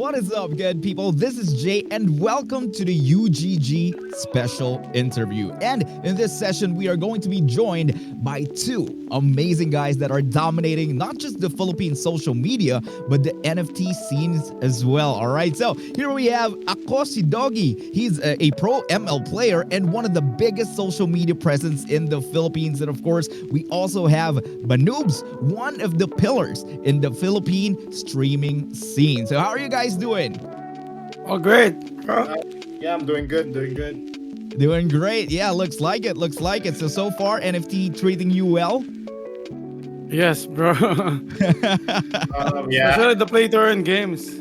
What is up, good people? This is Jay, and welcome to the UGG special interview. And in this session, we are going to be joined by two amazing guys that are dominating not just the Philippine social media, but the NFT scenes as well. All right, so here we have AkoSi Dogie. He's a pro ML player and one of the biggest social media presence in the Philippines. And of course, we also have Banoobs, one of the pillars in the Philippine streaming scene. So how are you guys doing? Oh, great. Yeah, I'm doing good, doing good. Doing great. Yeah, looks like it. Looks like it. So far, NFT treating you well? Yes, bro. Yeah. Especially the play to earn games.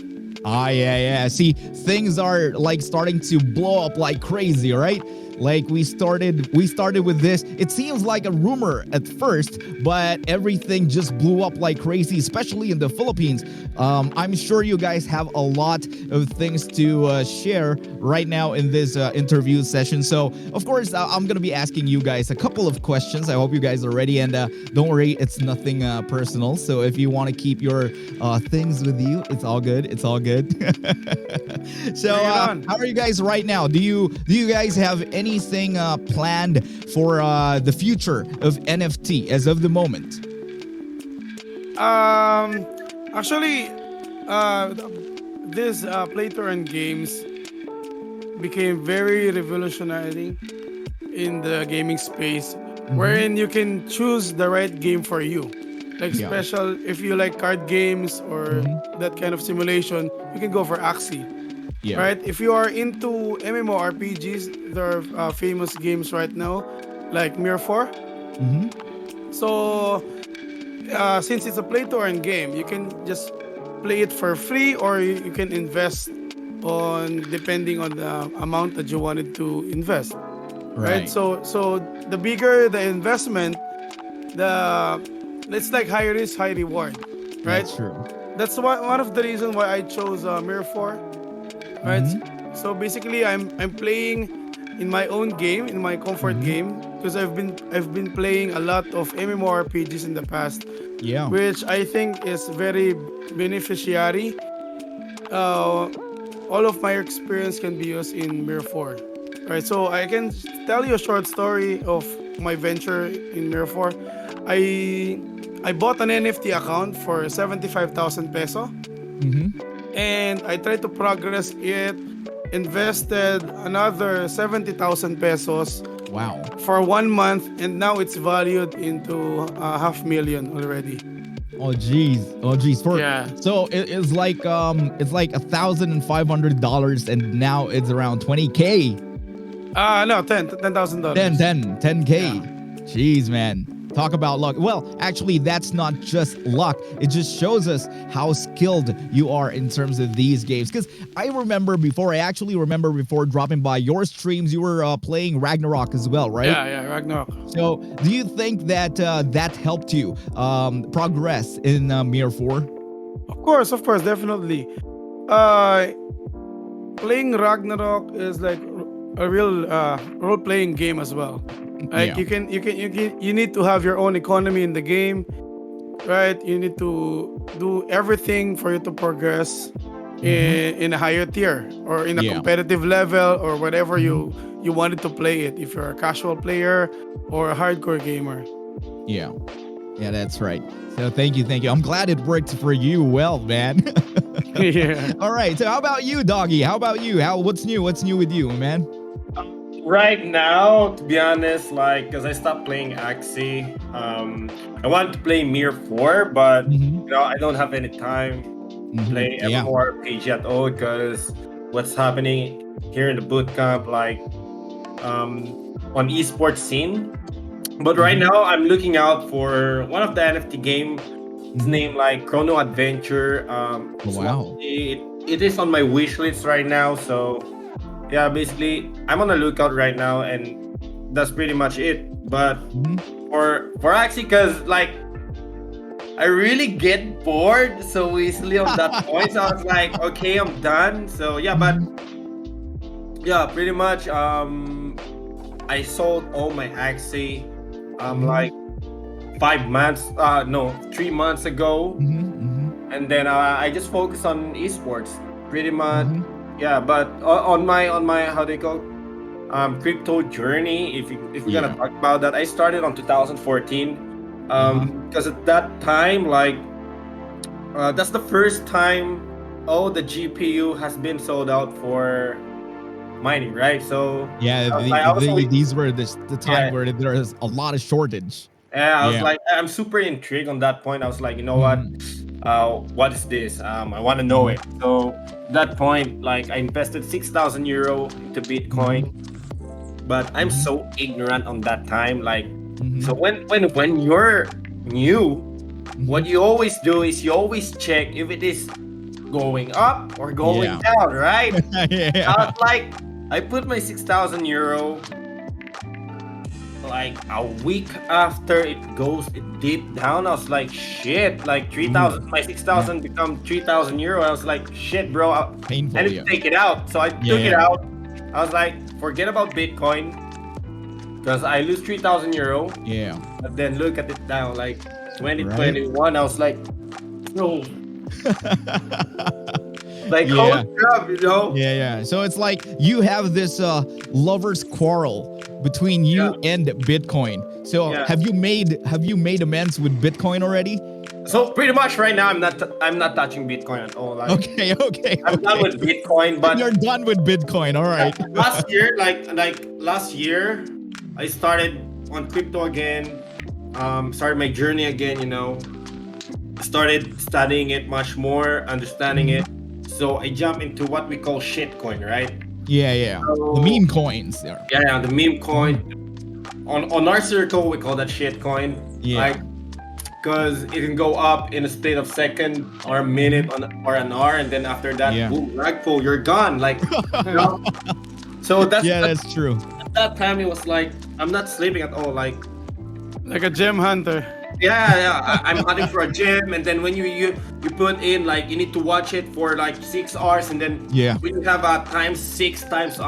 Yeah. See, things are like starting to blow up like crazy, right? Like we started with this. It seems like a rumor at first, but everything just blew up like crazy, especially in the Philippines. I'm sure you guys have a lot of things to share right now in this interview session. So, of course, I'm gonna be asking you guys a couple of questions. I hope you guys are ready, and don't worry, it's nothing personal. So, if you want to keep your things with you, it's all good. It's all good. So, how are you guys right now? Do you guys have anything planned for the future of NFT as of the moment? Actually, this play to earn games became very revolutionary in the gaming space, wherein you can choose the right game for you. Like special, if you like card games or that kind of simulation, you can go for AkoSi. Yeah. Right? If you are into MMORPGs, there are famous games right now, like Mirror 4. So, since it's a play to earn game, you can just play it for free, or you can invest on depending on the amount that you wanted to invest. Right? So the bigger the investment, it's like high risk, high reward. Right? That's true. That's one of the reasons why I chose Mirror 4. Right, so basically, I'm playing in my own game, in my comfort game, because I've been playing a lot of MMORPGs in the past, which I think is very beneficiary. All of my experience can be used in Mirror 4. Right, so I can tell you a short story of my venture in Mirror 4. I bought an NFT account for 75,000 peso. And I tried to progress it, invested another 70,000 pesos. Wow. For 1 month, and now it's valued into 500,000 already. Oh geez. Yeah. So it's like $1,500, and now it's around 20K. No, $10,000. 10K. Yeah. Jeez, man. Talk about luck. Well, actually, that's not just luck. It just shows us how skilled you are in terms of these games. Because I remember before dropping by your streams, you were playing Ragnarok as well, right? Yeah, Ragnarok. So, do you think that that helped you progress in Mirror 4? Of course, definitely. Playing Ragnarok is like a real role-playing game as well. Like you need to have your own economy in the game, right? You need to do everything for you to progress in a higher tier or in a competitive level or whatever you wanted to play it. If you're a casual player or a hardcore gamer. Yeah, that's right. So thank you. I'm glad it worked for you well, man. Yeah. All right. So how about you, Doggy? How about you? What's new with you, man? Right now, to be honest, because I stopped playing AkoSi, I wanted to play Mirror 4, but I don't have any time to play MMORPG at all because what's happening here in the bootcamp, on esports scene. But right now, I'm looking out for one of the NFT game. It's named Chrono Adventure. Wow. It is on my wish list right now, so. Yeah, basically, I'm on the lookout right now, and that's pretty much it. But for AkoSi, because I really get bored so easily on that point. So I was like, okay, I'm done. So yeah, but yeah, pretty much. I sold all my AkoSi. 3 months ago, and then I just focus on esports. pretty much. Yeah, but on my how they call crypto journey, if we're gonna Yeah. talk about that, I started on 2014. Uh-huh. Because at that time, like that's the first time the GPU has been sold out for mining, right? So Yeah, I was always, these were the time yeah, where there is a lot of shortage. yeah, I was Yeah. like, I'm super intrigued on that point. I was like, you know Mhm. what is this? I want to know Uh-huh. it. So that point, like I invested 6,000 euro into Bitcoin, Mhm. but I'm Mhm. so ignorant on that time. Like, so Mhm. when you're new, what Mhm. you always do is you always check if it is going up or going Yeah. down, right? I was Yeah. like, I put my 6,000 euro like a week after it deep down. I was like, shit, like 3,000, Ooh. my Yeah. 6,000 become 3,000 euro. I was like, shit, bro, I Painful, need to yeah. take it out. So I Yeah, took it yeah. out. I was like, forget about Bitcoin because I lose 3,000 euro. Yeah. But then look at it now, like Right? 2021, I was like, bro, like, holy Yeah. crap, you know? Yeah, yeah. So it's like you have this lovers quarrel between Yeah, you and Bitcoin. So yeah. have you made amends with Bitcoin already? So pretty much right now, I'm not touching Bitcoin at all. Like Okay, okay, I'm done okay. with Bitcoin, but You're done with Bitcoin. All yeah, right. last year, like last year, I started on crypto again. Started my journey again. Started studying it much more, understanding it. Mhm. So I jump into what we call shitcoin, right? Yeah, yeah. The So meme coins there. yeah, the meme coin. Mhm. On our circle, we call that shitcoin. Yeah. Like because it can go up in a split of second or a minute Mhm. or an hour, and then after that, Yeah. boom, rag pull, you're gone. Like, you know. So Yeah, that's true. at that time it was like I'm not sleeping at all. Like, Like a gem hunter. yeah, I'm hunting for a gym, and then when you put in like you need to watch it for like 6 hours, and then Yeah. when you have times six times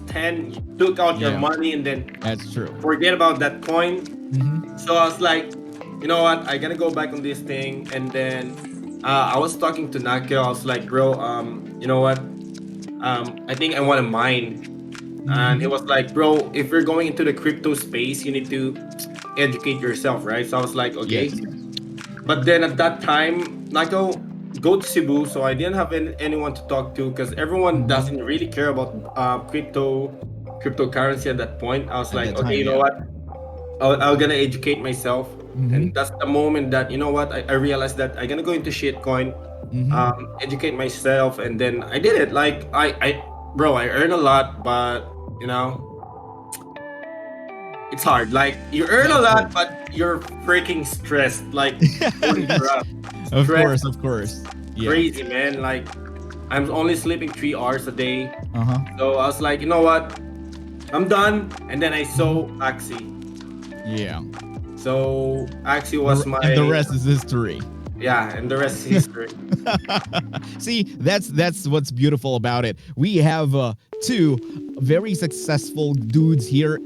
10, you took out your Yeah. money, and then That's true. forget about that coin. Mhm. So I was like, you know what? I gotta go back on this thing. And then I was talking to Nakio. I was like, bro, you know what? I think I want to mine. And he Mhm. was like, bro, if you're going into the crypto space, you need to educate yourself, right? So I was like, okay. Yes, yes. But then at that time, Nakio go to Cebu, so I didn't have anyone to talk to because everyone Mhm. doesn't really care about cryptocurrency at that point. I was At like, that okay, time, you know yeah. what? I'm gonna educate myself, and Mhm. that's the moment that you know what I realized that I'm gonna go into shitcoin, Mhm. educate myself, and then I did it. Like bro, I earn a lot, but you know, it's hard. Like you earn Yeah, a of lot, course. but you're freaking stressed. Like holy That's crap, of stress, course, of course. Yeah. crazy man. Like I'm only sleeping 3 hours a day, Uh-huh. so I was like, you know what, I'm done. And then I saw Mhm. Axie. Yeah. So Axie was And the my rest is history. yeah, and the rest is history. See, that's what's beautiful about it. We have two very successful dudes here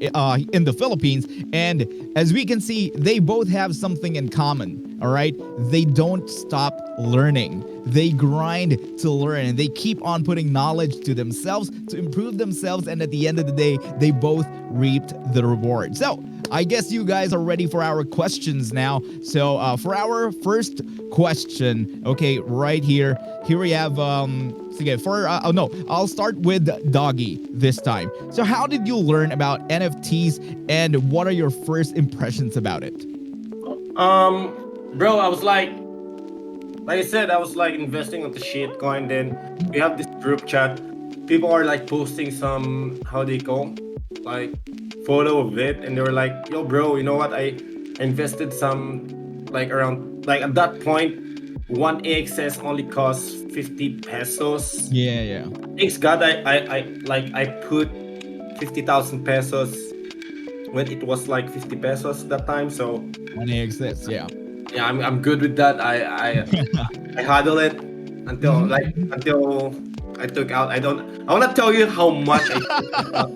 in the Philippines, and as we can see, they both have something in common. All right, they don't stop learning. They grind to learn, and they keep on putting knowledge to themselves to improve themselves. And at the end of the day, they both reaped the reward. So I guess you guys are ready for our questions now. So for our first question, okay, right here, we have okay, oh no, I'll start with Dogie this time. So how did you learn about NFTs, and what are your first impressions about it? Bro, I was like I said, I was like investing on the shit coin. Then we have this group chat. People are like posting some how they call like photo of it, and they were like, "Yo, bro, you know what? I invested some like around like at that point, one AXS only costs 50 pesos. Yeah, yeah. Thanks God, I put 50,000 pesos when it was like 50 pesos that time. So One exists, yeah. yeah, I'm good with that. I handle it Mhm. until I took out. I want to tell you how much I took out.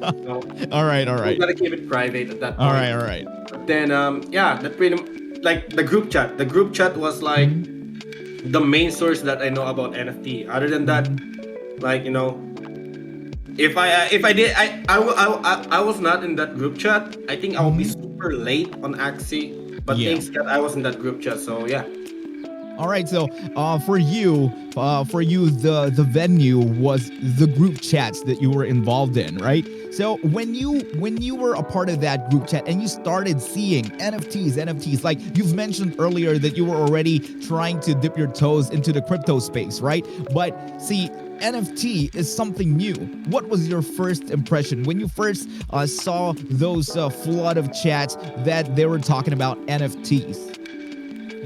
All right, all I'm right. gonna keep it private at that All point. right, all right. But then yeah, that pretty like the group chat. The group chat was like Mhm. the main source that I know about NFT. Other than that, Mhm. Like, if I did, I was not in that group chat. I think I will be super late on AkoSi, but Yeah. thanks God I was in that group chat. So yeah. All right, so for you, the venue was the group chats that you were involved in, right? So when you were a part of that group chat and you started seeing NFTs, like you've mentioned earlier that you were already trying to dip your toes into the crypto space, right? But see, NFT is something new. What was your first impression when you first saw those flood of chats that they were talking about NFTs?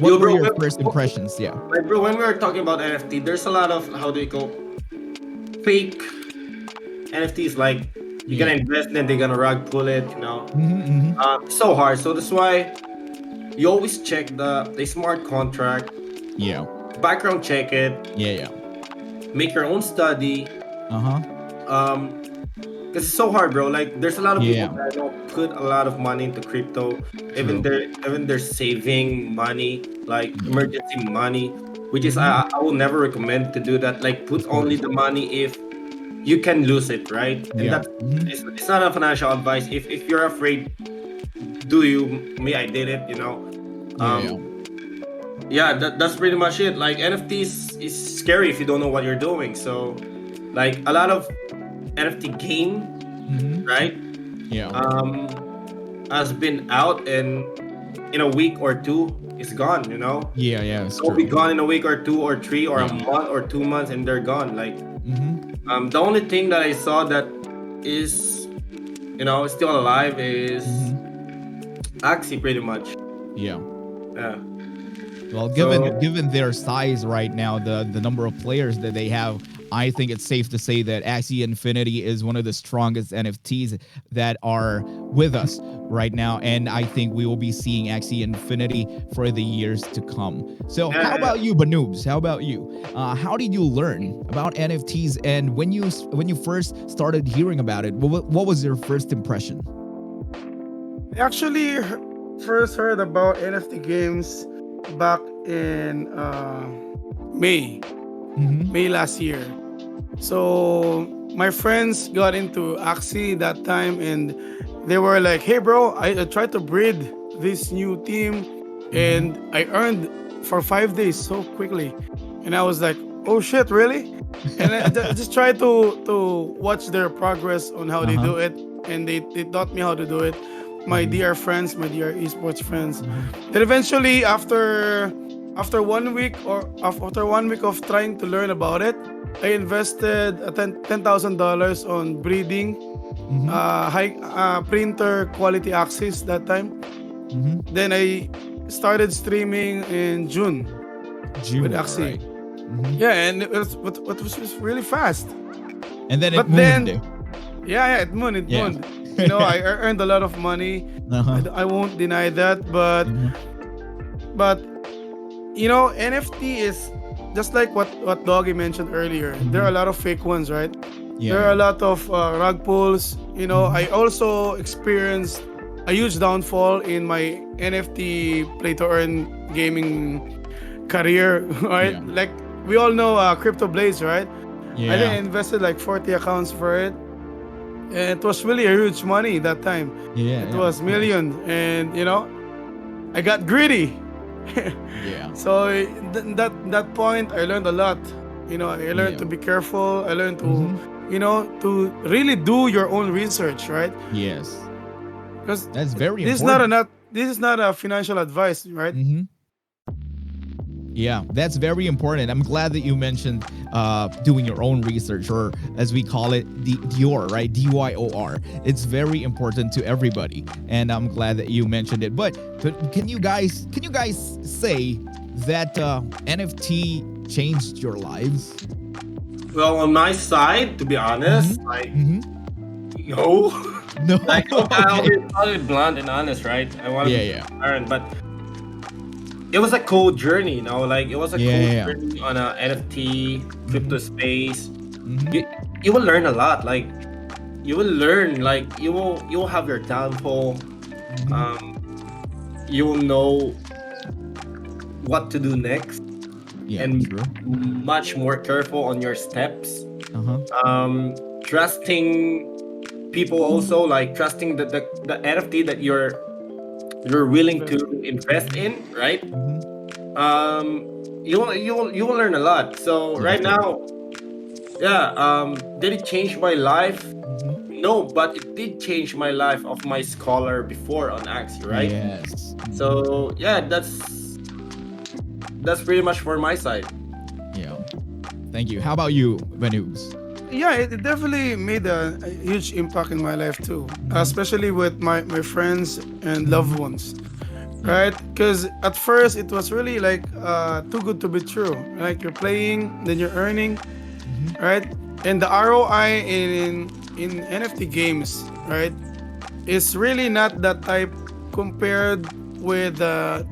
What Yo, were bro, your first impressions? Yeah. like, bro, when we were talking about NFT, there's a lot of, how do you call, fake NFTs. Like, you're gonna invest and then they're gonna rug pull it. So hard. So that's why you always check the smart contract, Yeah. background check it, Yeah. make your own study. Uh-huh. It's so hard, bro. Like, there's a lot of people Yeah. that don't put a lot of money into crypto. True. Even they're saving money, like emergency money, which is I will never recommend to do that. Like, put only the money if you can lose it, right? And Yeah. that's it's not a financial advice. If you're afraid, do you? Me, I did it. Yeah, that's pretty much it. Like, NFTs is scary if you don't know what you're doing. So, like, a lot of NFT game, right? Yeah. Has been out, and in a week or two, it's gone. Yeah. They'll be gone in a week or two or three or a month or 2 months, and they're gone. Like, the only thing that I saw that is, still alive is AkoSi, pretty much. Yeah. Yeah. Well, given their size right now, the number of players that they have, I think it's safe to say that AkoSi Infinity is one of the strongest NFTs that are with us right now, and I think we will be seeing AkoSi Infinity for the years to come. So, how about you, Banoobs? How about you? How did you learn about NFTs, and when you first started hearing about it, what was your first impression? I actually first heard about NFT games back in May last year. So my friends got into AkoSi that time, and they were like, "Hey, bro, I tried to breed this new team, and I earned for 5 days so quickly." And I was like, "Oh shit, really?" And I just tried to watch their progress on how they do it, and they taught me how to do it. My dear friends, my dear esports friends. Then eventually, after 1 week of trying to learn about it, I invested $10,000 on breeding high printer quality access that time. Then I started streaming in June with AkoSi. Right. Yeah, and it was just really fast. And then But it moved. Yeah, it mooned. I earned a lot of money. I won't deny that, but NFT is just like what Dogie mentioned earlier. There are a lot of fake ones, right? Yeah. There are a lot of rug pulls. I also experienced a huge downfall in my NFT play to earn gaming career, right? Yeah. Like, we all know Crypto Blaze, right? Yeah. I think I invested like 40 accounts for it. And it was really a huge money that time. Yeah. It was millions. And, I got greedy. Yeah. So that point, I learned a lot. I learned to be careful. I learned to, to really do your own research, right? Yes. Because That's very this important. this is not a financial advice, right? Yeah, that's very important. I'm glad that you mentioned doing your own research, or as we call it, DYOR, right? DYOR. It's very important to everybody, and I'm glad that you mentioned it. But can you guys say that NFT changed your lives? Well, on my side, to be honest, no. No. Like, I'll be blunt and honest, right? I want to learn, but it was a cool journey, Like, it was a cool journey on a NFT crypto space. You will learn a lot. Like, you will learn. Like, you will have your downfall. You will know what to do next, Yeah, and true. much more careful on your steps. Trusting people also, like trusting the NFT that you're willing to invest in, right? You will learn a lot. So right now, yeah, did it change my life? No, but it did change my life of my scholar before on Axie, right? Yes. So yeah, that's pretty much for my side. Yeah. Thank you. How about you, Banoobs? Yeah, it definitely made a huge impact in my life too, especially with my friends and loved ones, right? Because at first it was really like too good to be true. Like you're playing, then you're earning, right? And the ROI in NFT games, right, is really not that type compared with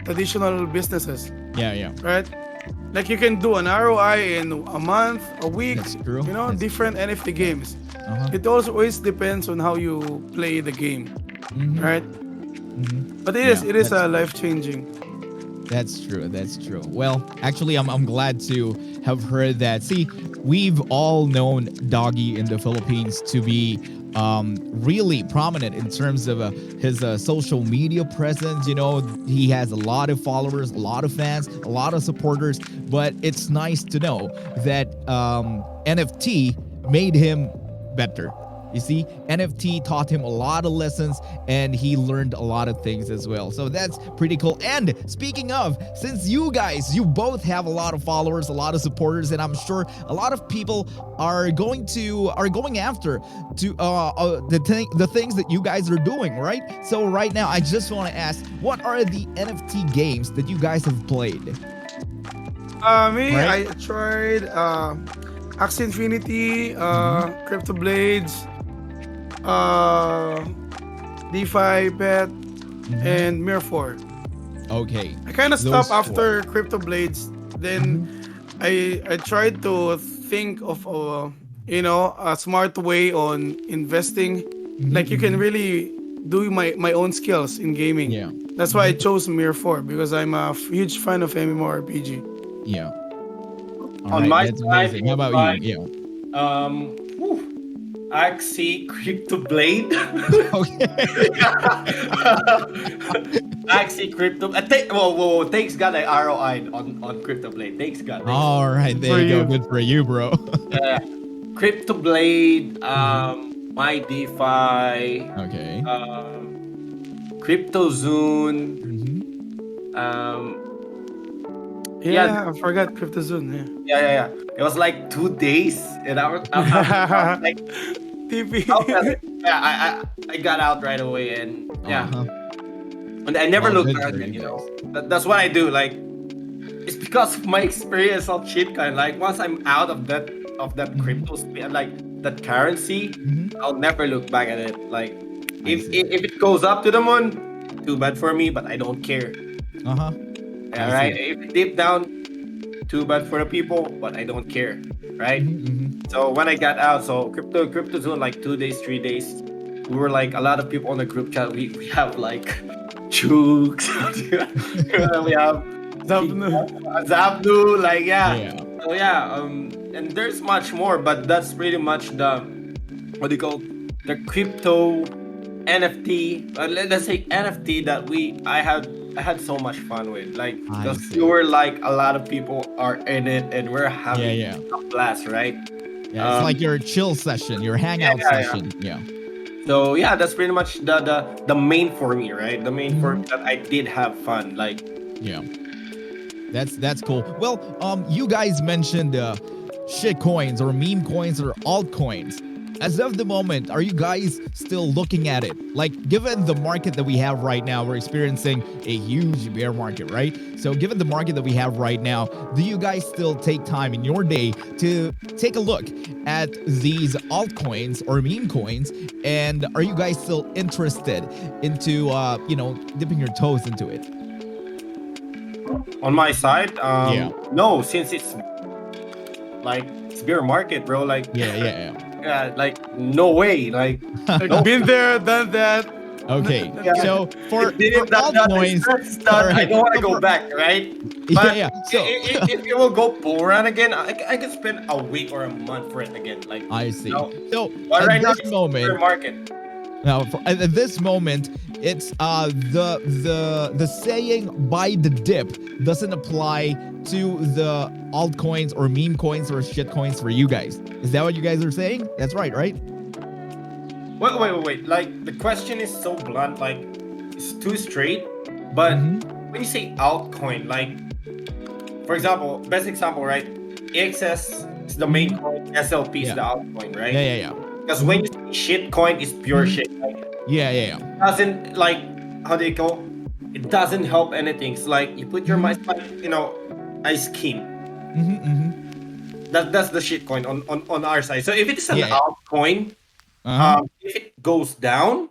traditional businesses, Yeah, yeah. right? Like you can do an ROI in a month, a week, That's true. That's different NFT games. Uh-huh. It also always depends on how you play the game, right? But Yeah, it is that's life changing. That's true. That's true. Well, actually, I'm glad to have heard that. See, we've all known Doggy in the Philippines to be really prominent in terms of his social media presence. You know, he has a lot of followers, a lot of fans, a lot of supporters. But it's nice to know that NFT made him better. You see, NFT taught him a lot of lessons and he learned a lot of things as well. So that's pretty cool. And speaking of, since you both have a lot of followers, a lot of supporters, and I'm sure a lot of people are going after to the things that you guys are doing, right? So right now, I just want to ask, what are the NFT games that you guys have played? I tried Axie Infinity, Crypto Blades, DeFi Pet, and Mirror 4. Okay. I kind of Those stopped after Crypto Blades. Then I tried to think of a smart way on investing. Like you can really do my own skills in gaming. Yeah. That's why I chose Mirror 4 because I'm a huge fan of MMORPG. Yeah. All On right, my that's side, amazing. How about like, you? Axie Crypto Blade. Okay. Axie Crypto. Whoa, thanks God I ROI on Crypto Blade. Thanks God. All right, there you go. Good for you, bro. Crypto Blade, My DeFi, Okay. Crypto Zone, Yeah, I forgot CryptoZone. yeah. It was like 2 days, and I was like, TP. yeah, I got out right away, and yeah, and I never Well, looked good back for again. you You know, guys. that's what I do. Like, it's because of my experience of shitcoin. Like, once I'm out of that crypto like that currency, I'll never look back at it. Like, if it goes up to the moon, too bad for me, but I don't care. Yeah, right. If it dip down, too bad for the people, but I don't care, right? So when I got out, so crypto zone like 2 days, 3 days, we were like a lot of people on the group chat. We have like Chooks, we have Zabnu, like yeah. So yeah, and there's much more, but that's pretty much the what do you call the crypto NFT. Let's say NFT that I had so much fun with. Like, because you were like a lot of people are in it, and we're having a blast, right? Yeah, it's like your chill session, your hangout session. Yeah. So yeah, that's pretty much the main for me, right? The main for me that I did have fun. Like, yeah. That's cool. Well, you guys mentioned shit coins or meme coins or altcoins. As of the moment, are you guys still looking at it? Like, given the market that we have right now, we're experiencing a huge bear market, right? So given the market that we have right now, do you guys still take time in your day to take a look at these altcoins or meme coins? And are you guys still interested into, dipping your toes into it? on my side, no, since it's like it's bear market, bro. Like, yeah. yeah, like no way. Like, Been there, done that. Okay, Yeah. so for It didn't that altcoins, that's done. I alright, don't want to so go for back, right? yeah, But yeah, so if you will go bull run again, I can spend a week or a month for it again. Like, I you see. know, So but at right now this it's moment, fair market. now at this moment, it's the saying "buy the dip" doesn't apply to the altcoins or meme coins or shit coins for you guys. Is that what you guys are saying? That's right? Wait. Like the question is so blunt, like it's too straight. But when you say altcoin, like for example, best example, right? AXS is the main coin, SLP is Yeah. the altcoin, right? Yeah. Because when you say shit coin, it's pure shit. Like Yeah. doesn't like how do you go? It doesn't help anything. It's like you put your mind, like ice cream. That's the shit coin on our side. So if it is an Yeah. altcoin, if it goes down,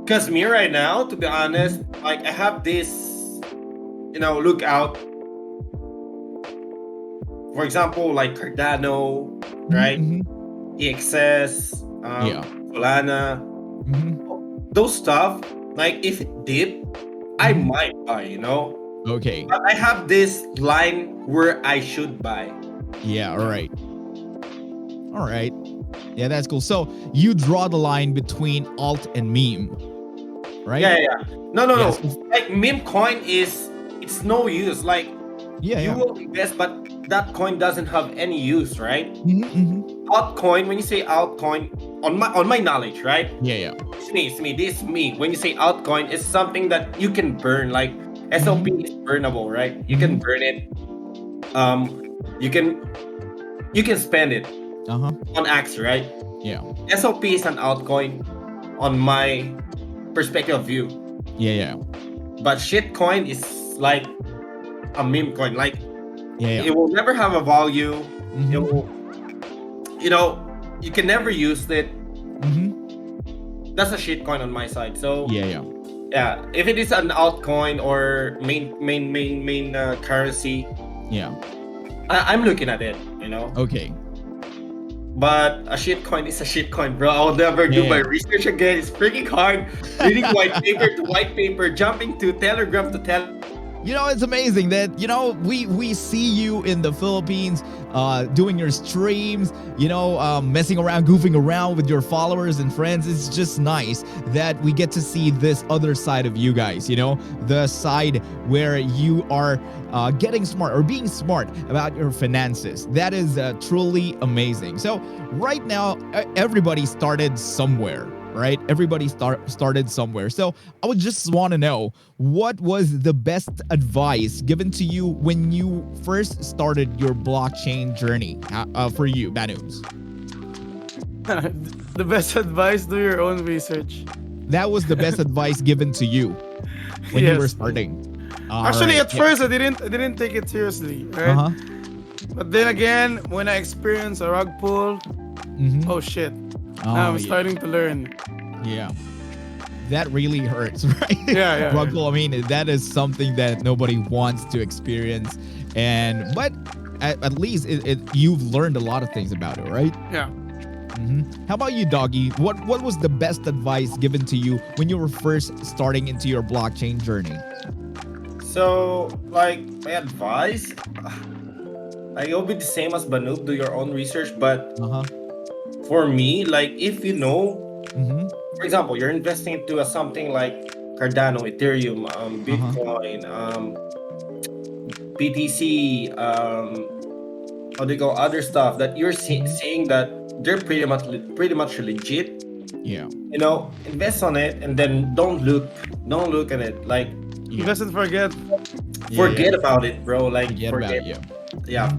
because me right now, to be honest, like I have this, lookout. For example, like Cardano, right? EXS, Yeah. Solana, those stuff. Like if it dip, I might buy. Okay. But I have this line where I should buy. Yeah. All right. Yeah, that's cool. So you draw the line between alt and meme, right? Yeah. No. Yes. Like meme coin it's no use. Like you will invest, but that coin doesn't have any use, right? Altcoin, when you say altcoin, on my knowledge, right? Yeah. It's me. This is me. When you say altcoin, it's something that you can burn. Like SLP is burnable, right? You can burn it. You can spend it on Axe, right? Yeah. SLP is an altcoin on my perspective of view. Yeah. But shitcoin is like a meme coin. Like it will never have a value. It will, you can never use it. That's a shitcoin on my side. So yeah. If it is an altcoin or main currency, I'm looking at it. Okay. But a shitcoin is a shitcoin, bro. I'll never do my research again. It's freaking hard. Reading white paper to white paper, jumping to Telegram to Telegram. It's amazing that, we see you in the Philippines doing your streams, messing around, goofing around with your followers and friends. It's just nice that we get to see this other side of you guys, the side where you are getting smart or being smart about your finances. That is truly amazing. So right now, everybody started somewhere. Right? Everybody started somewhere. So I would just want to know, what was the best advice given to you when you first started your blockchain journey for you, Banoobs? The best advice: do your own research. That was the best advice given to you when you were starting. Actually, at first I didn't take it seriously, right? But then again, when I experienced a rug pull, oh shit. Now I'm starting to learn. Yeah. That really hurts, right? Yeah. Rug pull, I mean, that is something that nobody wants to experience. But at least you've learned a lot of things about it, right? Yeah. How about you, Dogie? What was the best advice given to you when you were first starting into your blockchain journey? So, like, my advice, it'll be the same as Banoob. Do your own research, but for me, like, if you know, for example, you're investing into something like Cardano, Ethereum, Bitcoin, BTC, how do you go, other stuff that you're seeing that they're pretty much legit. Yeah. Invest on it and then don't look at it. Like, Invest and forget. Forget about it, bro. Like, forget about it. Yeah.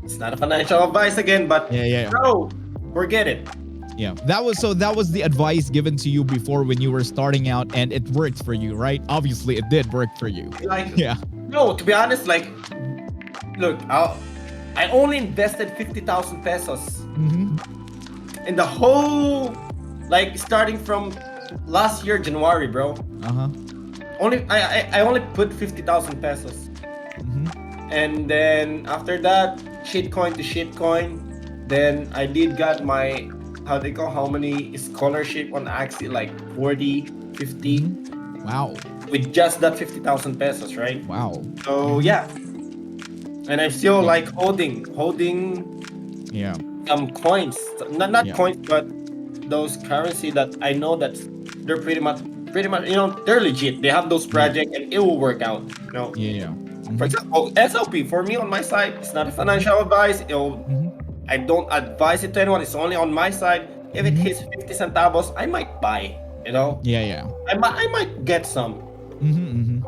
It's not a financial advice again, but bro, forget it. Yeah, that was the advice given to you before when you were starting out, and it worked for you, right? Obviously, it did work for you. Like, no, to be honest, like, look, I only invested 50,000 pesos in the whole, like, starting from last year January, bro. I only put 50,000 pesos, and then after that, shitcoin to shitcoin. Then I did got my how they call how many scholarship on Axie, like 40, 50, Wow. with just that 50,000 pesos, right? Wow. So yeah, and I'm still Yeah. like holding Yeah. some coins, not Yeah. coins, but those currency that I know that they're pretty much, you know, they're legit. They have those Yeah. projects and it will work out. You know, Yeah. Yeah. for example, SLP for me on my side, it's not a financial advice. I don't advise it to anyone. It's only on my side. If it hits 50 centavos, I might buy. You know, Yeah. Yeah. I might get some. Mhm.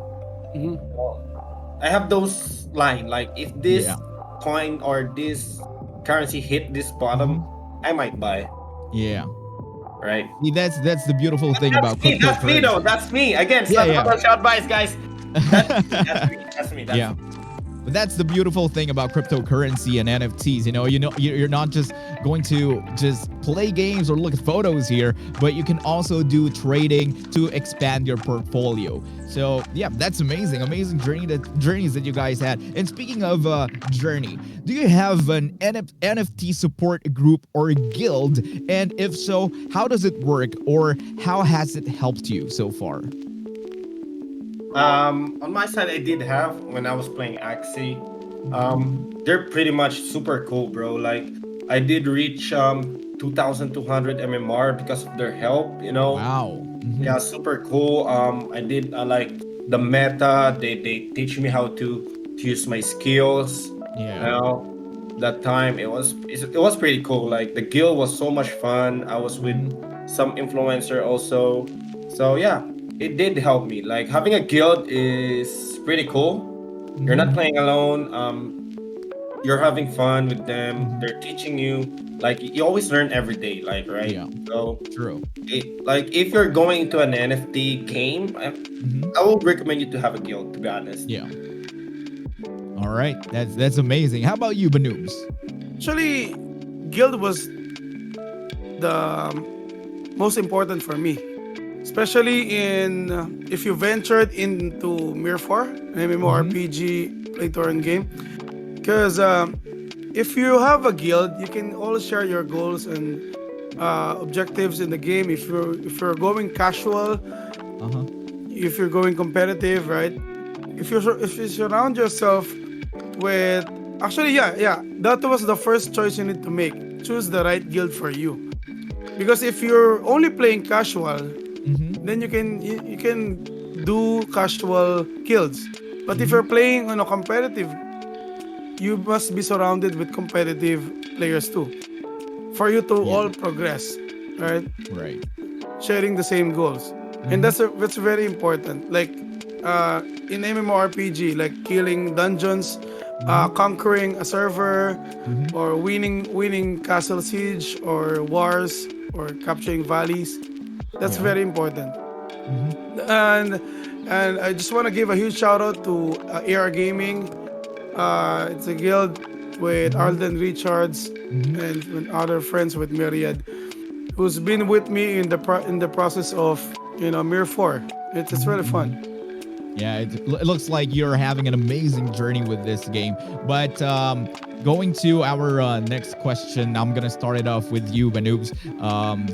I have those line like if Yeah. this coin or this currency hit this bottom, I might buy. Yeah. Right. See, that's the beautiful thing That's about me. That's me though. cryptocurrency. That's me. Again, it's Yeah. not a Yeah. financial advice, guys. That's me. That's me. That's me. That's Yeah. me. But that's the beautiful thing about cryptocurrency and NFTs. You're not just going to just play games or look at photos here, but you can also do trading to expand your portfolio. So yeah, that's amazing, amazing journeys that you guys had. And speaking of journey, do you have an NFT support group or guild? And if so, how does it work, or how has it helped you so far? On my side, I did have when I was playing Axie. They're pretty much super cool, bro. Like I did reach 2,200 MMR because of their help. You know, Wow. yeah, super cool. I did like the meta. They teach me how to use my skills. You Yeah. know, that time it was pretty cool. Like the guild was so much fun. I was with some influencer also. So yeah, it did help me. Like having a guild is pretty cool. You're not playing alone. You're having fun with them. They're teaching you. Like you always learn every day. Like right. Yeah. So True. like if you're going into an NFT game, I would recommend you to have a guild. To be honest. Yeah. All right. That's amazing. How about you, Banoobs? Actually, guild was the most important for me, especially in if you ventured into Mir 4, an MMORPG play to earn game. Because if you have a guild, you can all share your goals and objectives in the game. If you're going casual, if you're going competitive, right? If you surround yourself with actually, yeah, that was the first choice you need to make. Choose the right guild for you. Because if you're only playing casual, then you can do casual kills. But if you're playing on a competitive, you must be surrounded with competitive players too, for you to all progress, right? Right. Sharing the same goals, and that's very important. Like in MMORPG, like killing dungeons, conquering a server, or winning castle siege or wars or capturing valleys. That's very important. And I just want to give a huge shout out to AR Gaming. It's a guild with Arden Richards and other friends with Myriad, who's been with me in the process of Mir 4. It's really fun. Yeah, it looks like you're having an amazing journey with this game. But going to our next question, I'm gonna start it off with you, Banoobs.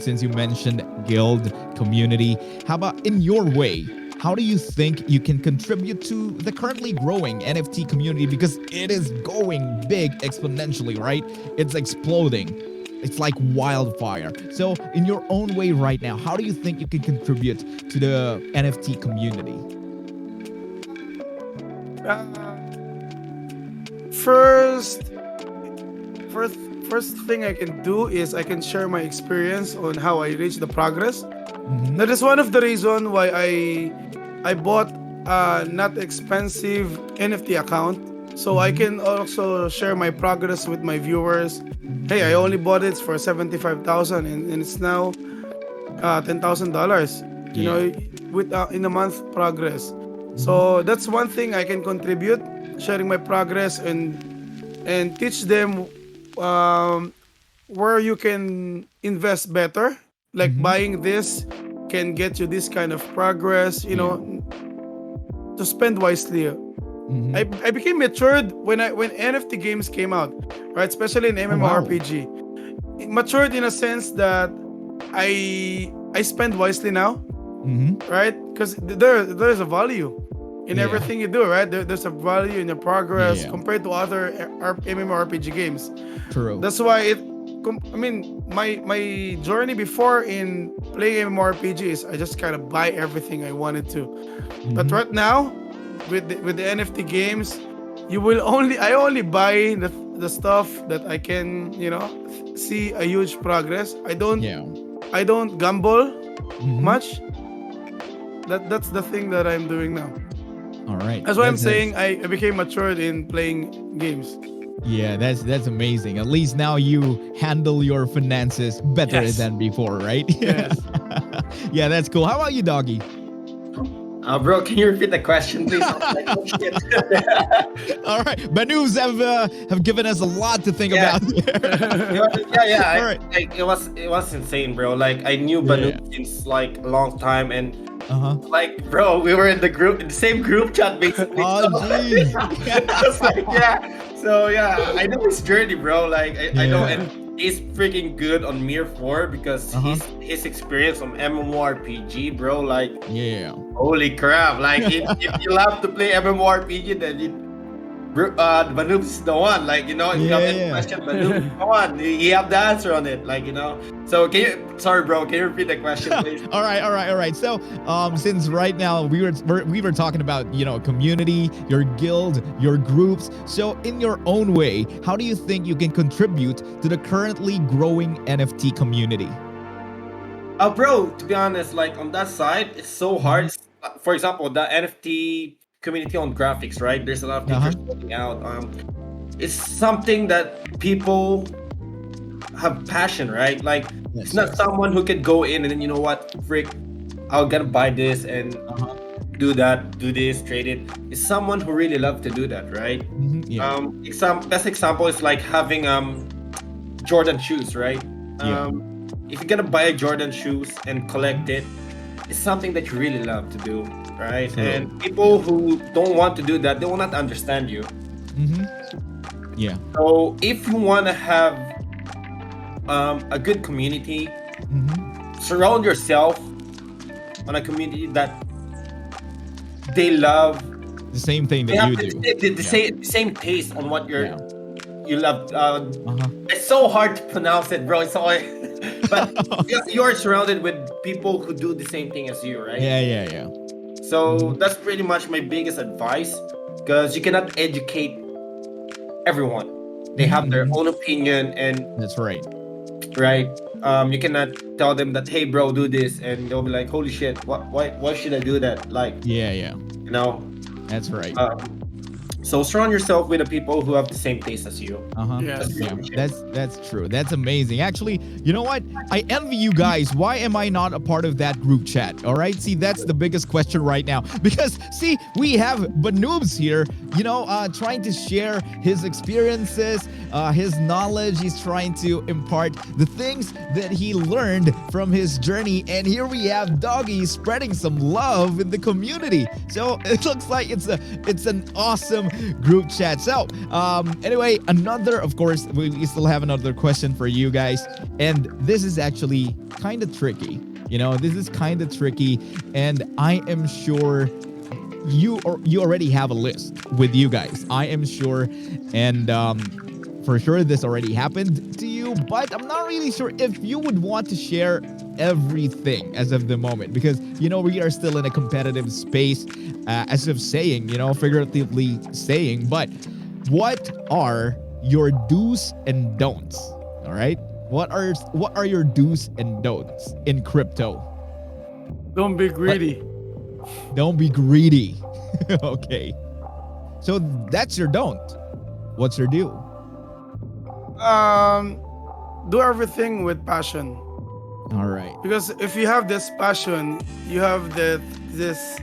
Since you mentioned guild community, how about in your way? How do you think you can contribute to the currently growing NFT community? Because it is going big exponentially, right? It's exploding. It's like wildfire. So in your own way right now, how do you think you can contribute to the NFT community? First, first, first thing I can do is I can share my experience on how I reached the progress. That is one of the reasons why I bought a not expensive NFT account, so I can also share my progress with my viewers. Hey, I only bought it for 75,000, and it's now $10,000. You know, with in a month progress. So that's one thing I can contribute, sharing my progress and teach them where you can invest better. Like buying this can get you this kind of progress. To spend wisely. I became matured when NFT games came out, right? Especially in MMORPG. matured in a sense that I spend wisely now, right? Because there's a value in Yeah. everything you do, right? There's a value in your progress Yeah. compared to other MMORPG games. True. That's why I mean, my journey before in playing MMORPGs, I just kind of buy everything I wanted to. But right now, with the NFT games, I only buy the stuff that I can, see a huge progress. Yeah. I don't gamble Mhm. much. That's the thing that I'm doing now. All right. That's why I'm saying I became matured in playing games. Yeah, that's amazing. At least now you handle your finances better Yes. than before, right? Yes. Yeah, that's cool. How about you, Doggy? Bro, can you repeat the question, please? I'm like, oh, shit. All right, Banoobs have given us a lot to think Yeah. about here. Yeah. All right. Like it was insane, bro. Like I knew Yeah. Banu since like a long time, and like, bro, we were in the same group chat basically. Oh, jeez. I was like, yeah. So yeah, I know his journey, bro. Like I know, Yeah. and he's freaking good on Mir 4 because his experience on MMORPG, bro. Like, Yeah. holy crap! Like if you love to play MMORPG, then Banoobs is the one. Like, if you have any Yeah. question, Banoobs is the one. He have the answer on it. Like, So sorry, bro. Can you repeat the question, please? All right. So, since right now we were talking about community, your guild, your groups. So, in your own way, how do you think you can contribute to the currently growing NFT community? Bro, to be honest, like on that side, it's so hard. For example, the NFT community on graphics, right? There's a lot of features coming out. It's something that people have passion, right? Like it's not someone who can go in and then, you know what, frick, I'll gotta buy this and do that, do this, trade it. It's someone who really loves to do that, right? Yeah. Best example is like having Jordan shoes, right? If you're gonna buy Jordan shoes and collect it, it's something that you really love to do, right? True. And people who don't want to do that, they will not understand you. Yeah. So if you want to have a good community, surround yourself on a community that they love The same thing they that have you do. the same taste on what you love. It's so hard to pronounce it, bro. It's so hard. But you're surrounded with people who do the same thing as you, right? Yeah. So that's pretty much my biggest advice, because you cannot educate everyone. They have their own opinion, and That's right. right. You cannot tell them that, hey, bro, do this, and they'll be like, holy shit, why should I do that? Like, Yeah. That's right. So surround yourself with the people who have the same taste as you. Yes. Yeah, that's true. That's amazing. Actually, you know what? I envy you guys. Why am I not a part of that group chat? All right. See, that's the biggest question right now. Because see, we have Banoobs here, trying to share his experiences, his knowledge. He's trying to impart the things that he learned from his journey. And here we have Dogie spreading some love in the community. So it looks like it's an awesome group chat. So anyway, of course, we still have another question for you guys, and this is actually kind of tricky. This is kind of tricky, and I am sure you already have a list with you guys. I am sure, and for sure this already happened to you, but I'm not really sure if you would want to share everything as of the moment, because we are still in a competitive space, as of saying, figuratively saying. But what are your do's and don'ts? All right, what are your do's and don'ts in crypto? Don't be greedy. Don't be greedy. Okay, so that's your don't. What's your do? Do everything with passion. All right. Because if you have this passion, you have this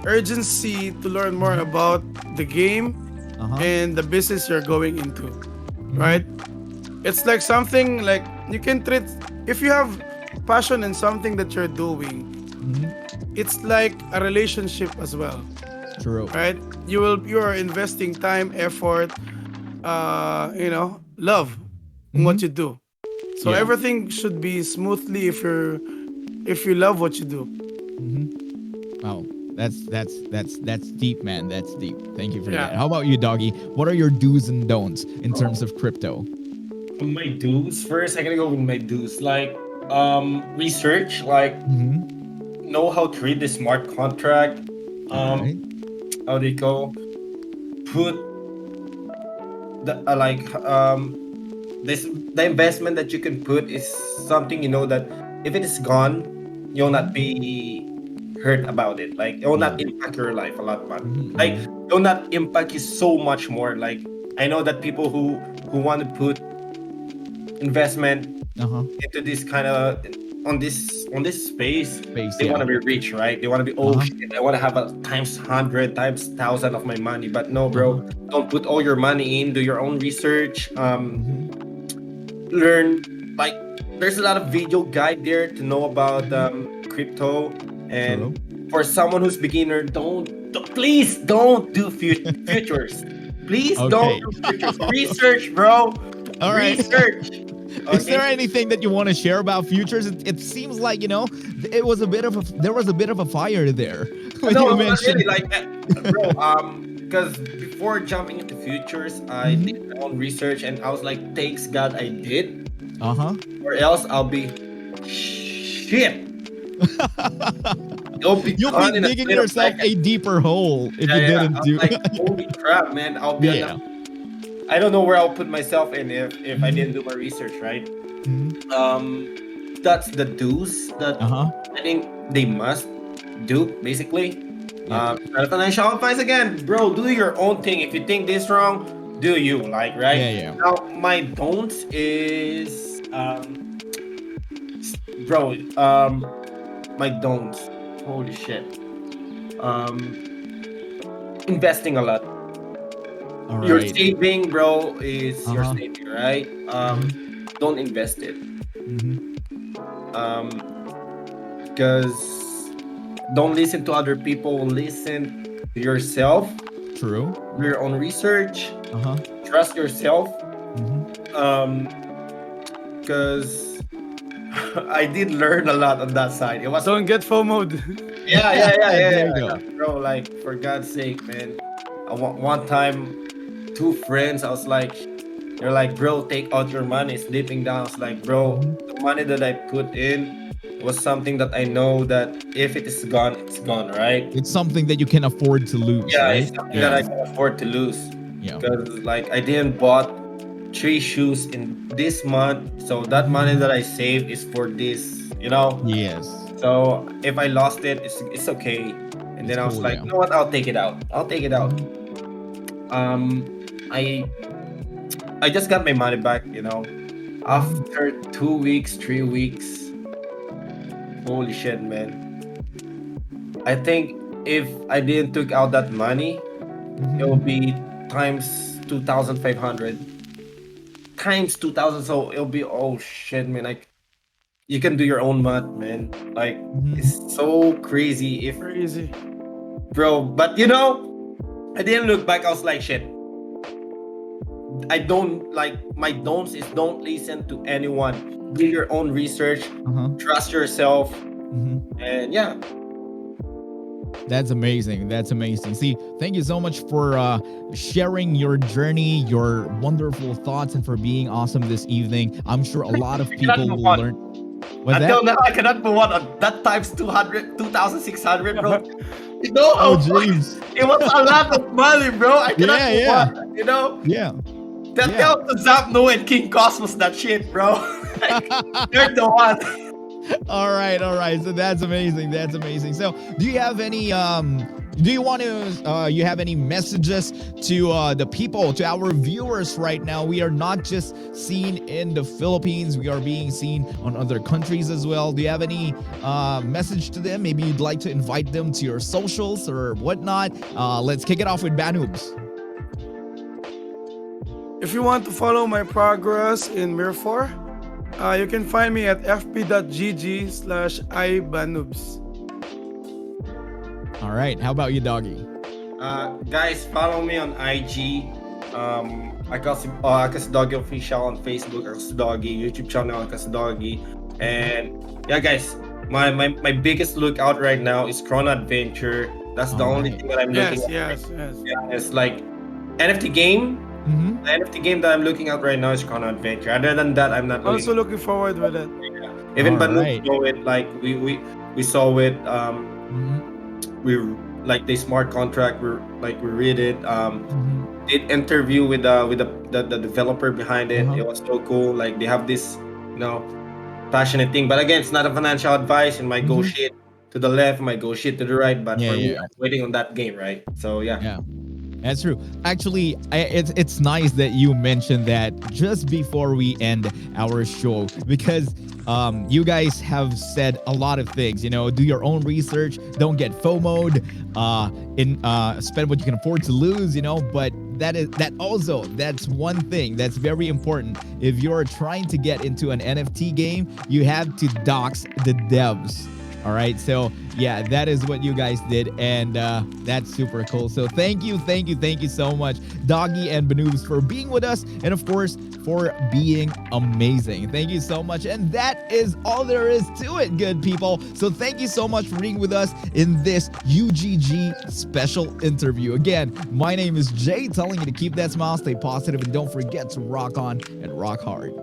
urgency to learn more about the game and the business you're going into, right? It's like something like you can treat, if you have passion in something that you're doing, it's like a relationship as well, True. right? You are investing time, effort, love in what you do. So Yeah. everything should be smoothly if you love what you do. Oh, that's deep, man. That's deep. Thank you for Yeah. that. How about you, Doggy? What are your do's and don'ts in terms of crypto? My dues first. I gotta go with my dues. Like research, like know how to read the smart contract. All right. How they go. Put the this the investment that you can put is something you know that if it is gone, you'll not be hurt about it. Like it will Yeah. not impact your life a lot, man. Like Mhm. it will not impact you so much more. Like I know that people who want to put investment Uh-huh. into this kind of on this space, Space, they yeah. want to be rich, right? They want to be, oh Uh-huh. shit, I want to have a times 100 times 1,000 of my money. But no, Uh-huh. bro, don't put all your money in. Do your own research. Mhm. Learn, like there's a lot of video guide there to know about crypto. True. And for someone who's beginner, please don't do futures. Please don't Okay. do futures. Research, bro. All right. Research. Is Okay. there anything that you want to share about futures? It seems like, it was a bit of there was a bit of a fire there when No, you no, not really. mentioned. Like, bro, because before jumping into futures, I did my own research, and I was like, thanks God I did, Uh-huh. or else I'll be shit. You'll be You'll be gone in a digging split of yourself a seconds. deeper hole if Yeah, you yeah. didn't I was do. like, holy crap, man! I'll be on. Yeah. I don't know where I'll put myself in if I didn't do my research, right? That's the do's that Uh-huh. I think they must do, basically. Yeah. Financial advice again, bro. Do your own thing. If you think this wrong, do you like, right? Yeah, yeah. Now, my don'ts is bro. My don'ts. Holy shit. Um, investing a lot. All Your right. saving, bro, is your Uh-huh. saving, right? Don't invest it. Mm-hmm. Because don't listen to other people. Listen to yourself. True. Do your own research. Uh-huh. Trust yourself. Mm-hmm. Because I did learn a lot on that side. It was Don't get FOMO'd. There you go. bro. Like for God's sake, man. I want one time, two friends. I was like, they're like, bro, take out your money. It's dipping down. I was like, bro, the money that I put in was something that I know that if it is gone, it's gone, right? It's something that you can afford to lose, Yeah, right? it's something that I can afford to lose. Yeah. Because like I didn't bought 3 shoes in this month, so that money that I saved is for this, Yes. So if I lost it, it's okay. And then I was cool, like, yeah. you know what? I'll take it out. I I just got my money back, after 2 weeks, 3 weeks. Holy shit, man. I think if I didn't took out that money, it will be times 2,500 times 2,000. So it'll be, oh shit, man. Like you can do your own math, man. Like it's so crazy if Crazy. bro. But I didn't look back. I was like, shit. I don't like my don'ts is don't listen to anyone. Do your own research. Trust yourself. And yeah. That's amazing. That's amazing. See, thank you so much for sharing your journey, your wonderful thoughts, and for being awesome this evening. I'm sure a lot of people will learn. Until now, I cannot move on that times 200, 2,600, bro. You know how jeez. it was a lot of money, bro. I cannot move on, Yeah. Tell to Zapno and King Cosmos that shit, bro. Like, they're the one. All right. So that's amazing. So do you have any you have any messages to the people, to our viewers right now? We are not just seen in the Philippines, we are being seen on other countries as well. Do you have any message to them? Maybe you'd like to invite them to your socials or whatnot. Let's kick it off with Banoobs. If you want to follow my progress in Mir4, you can find me at fb.gg/ibanoobs. All right. How about you, Doggy? Guys, follow me on IG. AkoSi Dogie official on Facebook, AkoSi Dogie YouTube channel, AkoSi Dogie, and yeah, guys, my biggest lookout right now is Chrono Adventure. That's the All only right. thing that I'm looking Yes, at. yes, yes. Yeah, it's like NFT game. Mm-hmm. The NFT game that I'm looking at right now is Chrono Adventure. Other than that, I'm not looking. Also looking forward with it. Even All Banoobs right. know it. Like we saw it. Mm-hmm. We like the smart contract. We read it. Mm-hmm. Did interview with the developer behind it. Uh-huh. It was so cool. Like they have this, you know, passionate thing. But again, it's not a financial advice. It might go Mm-hmm. shit to the left, it might go shit to the right. But Yeah, for me, yeah, I'm waiting on that game, right? So yeah. yeah. That's true. Actually, it's nice that you mentioned that just before we end our show, because you guys have said a lot of things. You know, do your own research, don't get FOMO'd, spend what you can afford to lose. You know, but that's one thing that's very important. If you're trying to get into an NFT game, you have to dox the devs. All right. So yeah, that is what you guys did. And that's super cool. So thank you so much, Dogie and Banoobs, for being with us. And of course, for being amazing. Thank you so much. And that is all there is to it, good people. So thank you so much for being with us in this UGG special interview. Again, my name is Jay, telling you to keep that smile, stay positive, and don't forget to rock on and rock hard.